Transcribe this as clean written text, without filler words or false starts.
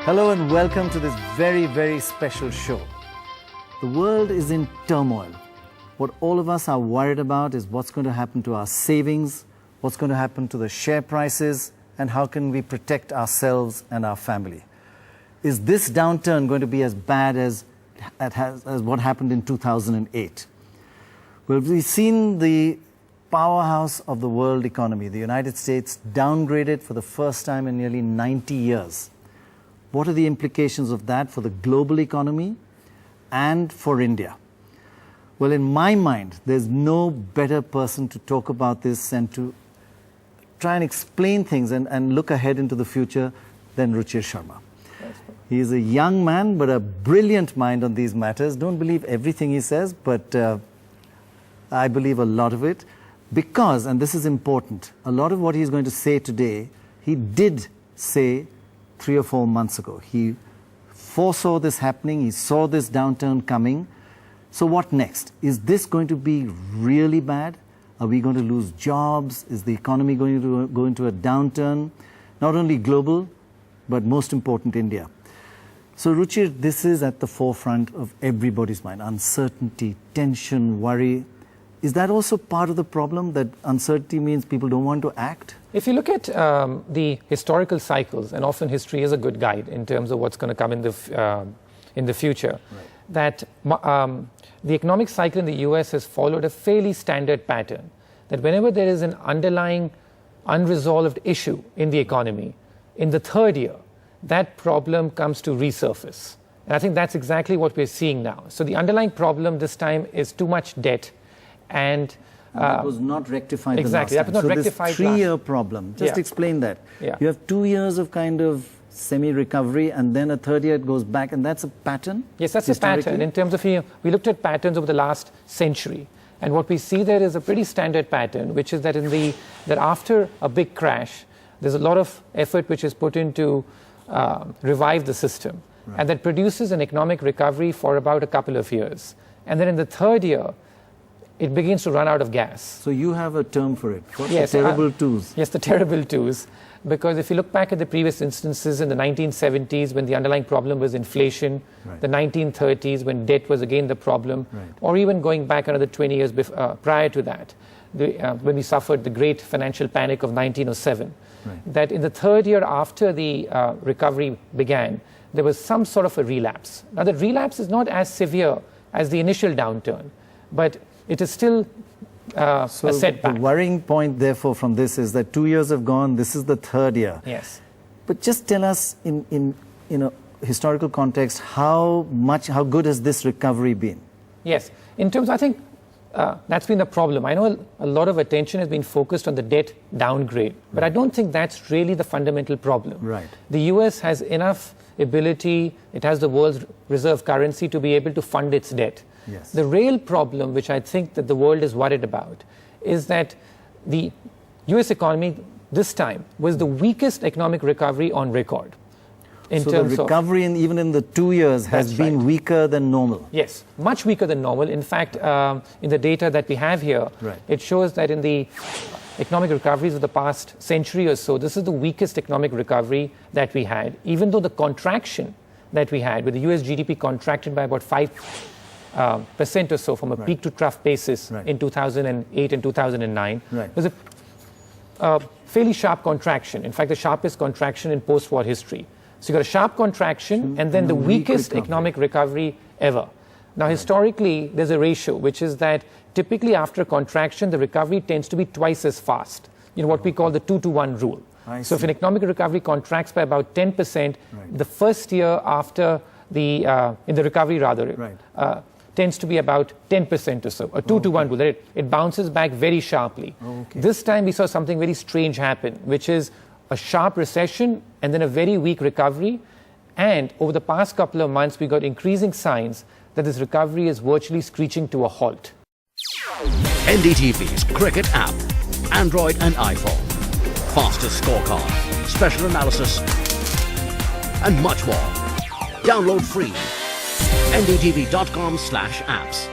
Hello and welcome to this very, very special show. The world is in turmoil. What all of us are worried about is what's going to happen to our savings, what's going to happen to the share prices, and how can we protect ourselves and our family. Is this downturn going to be as bad as what happened in 2008? Well, we've seen the powerhouse of the world economy, the United States, downgraded for the first time in nearly 90 years. What are the implications of that for the global economy and for India? Well, in my mind, there's no better person to talk about this and to try and explain things and look ahead into the future than Ruchir Sharma. He is a young man, but a brilliant mind on these matters. Don't believe everything he says, but I believe a lot of it. Because, and this is important, a lot of what he's going to say today, he did say 3 or 4 months ago. He foresaw this happening, he saw this downturn coming. So what next? Is this going to be really bad? Are we going to lose jobs? Is the economy going to go into a downturn? Not only global, but most important, India. So Ruchir, this is at the forefront of everybody's mind. Uncertainty, tension, worry. Is that also part of the problem, that uncertainty means people don't want to act? If you look at the historical cycles, and often history is a good guide in terms of what's going to come in the future, right, that the economic cycle in the US has followed a fairly standard pattern, that whenever there is an underlying unresolved issue in the economy, in the third year, that problem comes to resurface. And I think that's exactly what we're seeing now. So the underlying problem this time is too much debt, and that was not rectified exactly, the last time. that was not rectified. So this 3-year problem, just explain that. Yeah. You have 2 years of kind of semi-recovery, and then a third year it goes back, and that's a pattern? Yes, that's a pattern. In terms of, we looked at patterns over the last century, and what we see there is a pretty standard pattern, which is that that after a big crash, there's a lot of effort which is put into revive the system, right, and that produces an economic recovery for about a couple of years. And then in the third year, it begins to run out of gas. So you have a term for it. What's yes, the terrible twos? Yes, the terrible twos. Because if you look back at the previous instances in the 1970s, when the underlying problem was inflation, right, the 1930s when debt was again the problem, right, or even going back another 20 years prior to that, when we suffered the great financial panic of 1907, right, that in the third year after the recovery began, there was some sort of a relapse. Now, the relapse is not as severe as the initial downturn, but it is still a setback. The worrying point, therefore, from this is that 2 years have gone, this is the third year. Yes. But just tell us in historical context, how good has this recovery been? Yes. In terms, I think that's been the problem. I know a lot of attention has been focused on the debt downgrade, but I don't think that's really the fundamental problem. Right. The US has enough ability, it has the world's reserve currency to be able to fund its debt. Yes. The real problem, which I think that the world is worried about, is that the US economy this time was the weakest economic recovery on record. So the recovery even in the 2 years has been weaker than normal? Yes, much weaker than normal. In fact, in the data that we have here, right, it shows that in the economic recoveries of the past century or so, this is the weakest economic recovery that we had, even though the contraction that we had, with the US GDP contracted by about 5% or so from a peak to trough basis in 2008 and 2009. It was a fairly sharp contraction. In fact, the sharpest contraction in post-war history. So you got a sharp contraction and then the weakest economic recovery ever. Now, historically, there's a ratio, which is that typically after a contraction, the recovery tends to be twice as fast. What we call the 2-to-1 rule. So if an economic recovery contracts by about 10%, the first year after in the recovery tends to be about 10% or so, a 2-to-1 rule. It bounces back very sharply. This time we saw something very strange happen, which is a sharp recession and then a very weak recovery. And over the past couple of months, we got increasing signs that this recovery is virtually screeching to a halt. NDTV's cricket app, Android and iPhone. Fastest scorecard, special analysis, and much more. Download free. NDTV.com/apps.